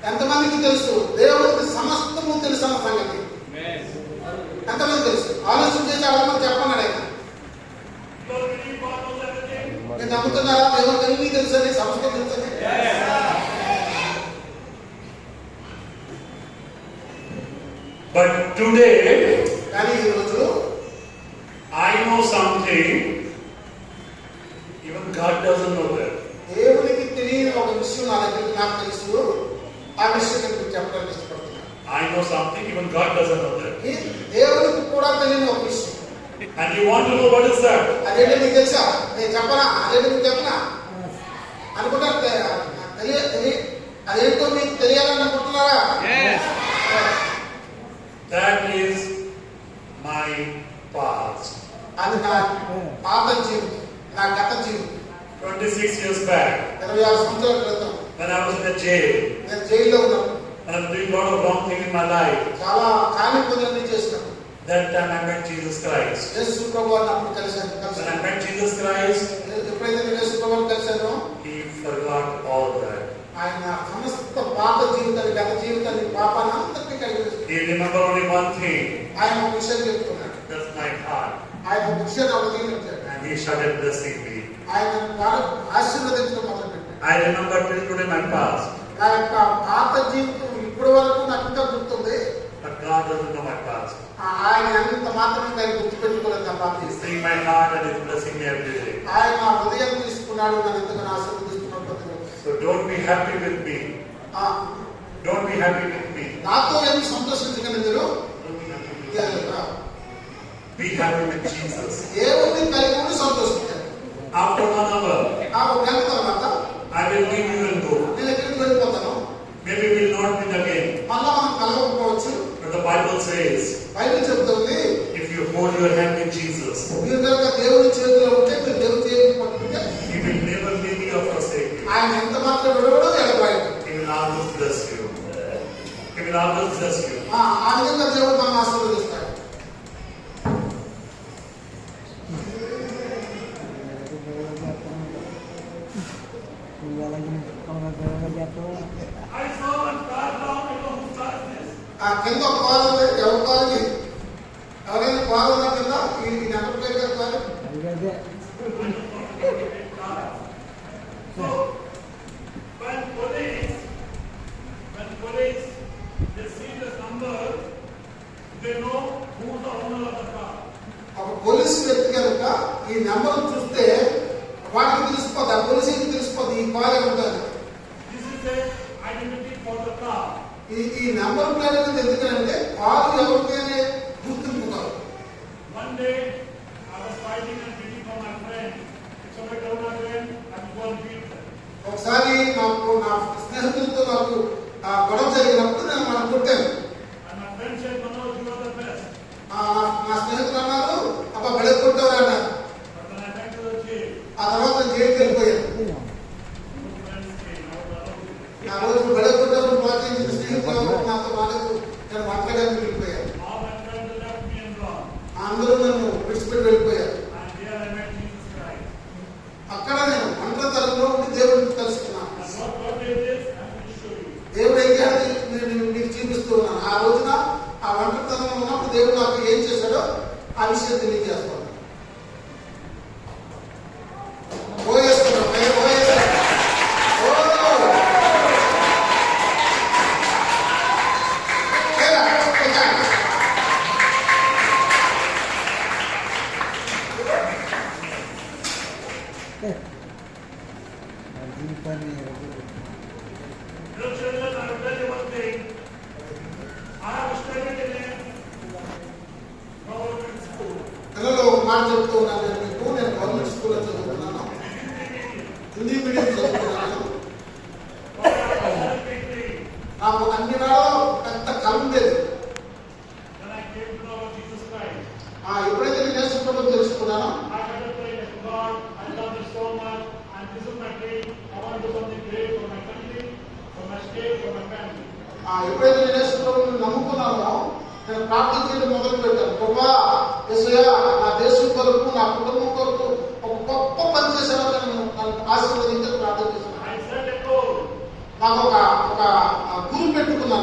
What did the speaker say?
ఎంతమందికి తెలుసు దేవుడికి సమస్తము తెలుసు అన్న సంగతి? ఎంతమంది తెలుసు? ఆలోచన చేసి అడగమని చెప్పన్నాడు ఆయన. మీరు నమ్ముతున్నారా దేవుడికి అన్ని తెలుసని, సమస్తం తెలుసని? But today, కానీ ఈ రోజు I know something even God doesn't know that. దేవునికి తెలియని ఒక విషయం నా దగ్గర నాకు తెలుసు. ఆ విషయం నేను చెప్పడానికి ఇష్టపడుతున్నాను. I know something even God doesn't know that. దేవునికి కూడా తెలియని ఒక విషయం. And you want to know what is that? అదేంటో మీకు తెలుసా? నేను చెప్పనా? అదేంటో మీకు చెప్పనా అనుకుంటా? అదేంటో మీకు తెలియాలని అనుకుంటున్నారా? That is my past. అది నా పాత జీవితం, నా గత జీవితం. 26 years back, 26 సంవత్సరాల క్రితం when I was in the jail, నేను జైల్లో ఉన్నాను. and I was doing a lot of wrong things in my life. చాలా కాని పనులన్నీ చేసినాను. That time I met Jesus Christ. యేసు ప్రభువుని అప్పుడు కలిశాను. When I met Jesus Christ, ఎప్పుడైతే నేను యేసు ప్రభువుని కలిశానో He forgot all that. ఆయన సమస్త పాత జీవితాన్ని, గత జీవితాన్ని, పాపాన్ని అంతటినీ కలిగి He remembered only one thing. ఆయన ఒక విషయం చెప్తున్నాడు. That's my heart. ఆయన ఒక విషయాన్ని అవతరించాడు. And He started blessing me. ఆయన ఆశీర్వదించడం మొదలుపెట్టాడు. I remember till today my past. నా యొక్క పాత జీవితం ఇప్పటి వరకు నాకు ఇంకా గుర్తుంది. But God doesn't know my past. ఆయన అంత మాత్రమే దాన్ని గుర్తుపెట్టుకోలేదు. నా పాత He's seeing my heart and He's blessing me every day. ఆయన నా హృదయం తీసుకున్నాడు, నన్ను ఎంతగానో ఆశీర్వదిస్తున్నాడు. So don't be happy with me. Don't be happy with me. నాతో ఏమి సంతోషించకండి మీరు. Be happy with Jesus. దేవుని కలిగి ఉండి సంతోషించండి. After 1 hour, ఆ ఒక గంట తర్వాత I will leave you and go. నేను ఎక్కడికి వెళ్ళిపోతాను. Maybe we will not meet again. మళ్ళా మనం కలవకపోవచ్చు. But the Bible says, Bible చెప్తుంది, if you hold your hand in Jesus, మీరు కనుక దేవుని చేతిలో ఉంటే, మీరు దేవుని చేతిని పట్టుకుంటే He will never leave you or forsake you. ఆయన ఎంత మాత్రం విడవడం ఎడబాయడు. He will always bless you. He will always bless you. ఆ విధంగా దేవుడు మనం ఆశీర్వదిస్తాడు. I saw one car down below. Who started this? ఆ కింద ఒక కారు ఉంది. ఎవరి కారుకి? ఎవరైనా కారు ఉన్న కింద ఈ నెంబర్ ప్లేట్ గారి car. So, when police they see this number, they know who the owner of the car. ఒక పోలీసు వ్యక్తి కనుక ఈ నెంబర్ చూస్తే వాటికి తెలిసిపోద్ది, ఆ పోలీసుకి తెలిసిపోద్ది ఈ కారు ఉంటుంది. This is the identity for the car. ఈ నెంబర్ ప్లేట్ అనేది ఎందుకంటే కారు ఎవరికి అనే గుర్తింపు కాదు. One day I was fighting and beating for my friend. So I told my friend, I'm going to beat them. ఒకసారి నా స్నేహితులతో నాకు గొడవ జరిగినప్పుడు నేను మనం కొట్టాను. And my friend said, Manoj, you are the best. నా స్నేహితులు అన్నారు, అబ్బా బడే కొట్టేవారు అన్నారు. But when I went to the jail, ఆ తర్వాత నేను జైలుకి వెళ్ళిపోయాను. two friends came. I was alone. ఆ రోజు బడే కొట్టేవారు ప్రోత్సహించిన స్నేహితులు నాతో రాలేదు. నేను మాట్లాడడానికి వెళ్ళిపోయాను. All my friends left me and gone. అందరూ నన్ను విడిచిపెట్టి వెళ్ళిపోయారు. And here I met Jesus Christ. అక్కడ నేను ఒంటరితనంలో ఉండి దేవుడిని తెలుసుకున్నాను. And what God is this, I'm going to show you. దేవుడు ఏం చేయాలి నేను మీకు చూపిస్తూ ఉన్నాను. ఆ రోజున ఆ ఒంటరితనంలో ఉన్నప్పుడు దేవుడు నాకు ఏం చేశాడో ఆ విషయం తెలియజేస్తాను. Little children, I will tell you one thing. I have studied in government school. పిల్లలు ఒక మాట చెప్తూ ఉన్నాను మీకు. నేను గవర్నమెంట్ స్కూల్లో చదువుతున్నాను, హిందీ మీడియం చదువుతున్నాను. నాకు అన్ని వేళలో పెద్ద కళ ఉండేది. When I came to know Jesus Christ, ఎప్పుడైతే నేను యేసు ప్రభువుని తెలుసుకున్నానో I had to pray, God, I love you so much, and this is my dream. I want to do something great for my country, for my state, for my family. ఎప్పుడైతే నేను యేసు ప్రభువుని నమ్ముకున్నానో నేను ప్రార్థన చేయడం మొదలు పెట్టాను. ప్రభువా యేసయ్యా, నా దేశం కొరకు, నా కుటుంబం కొరకు ఒక గొప్ప పని చేసేవారు నన్ను ఆశీర్వదించి ప్రార్థన చేశాను. I set a goal. నాకు ఒక గురి పెట్టుకున్నాను.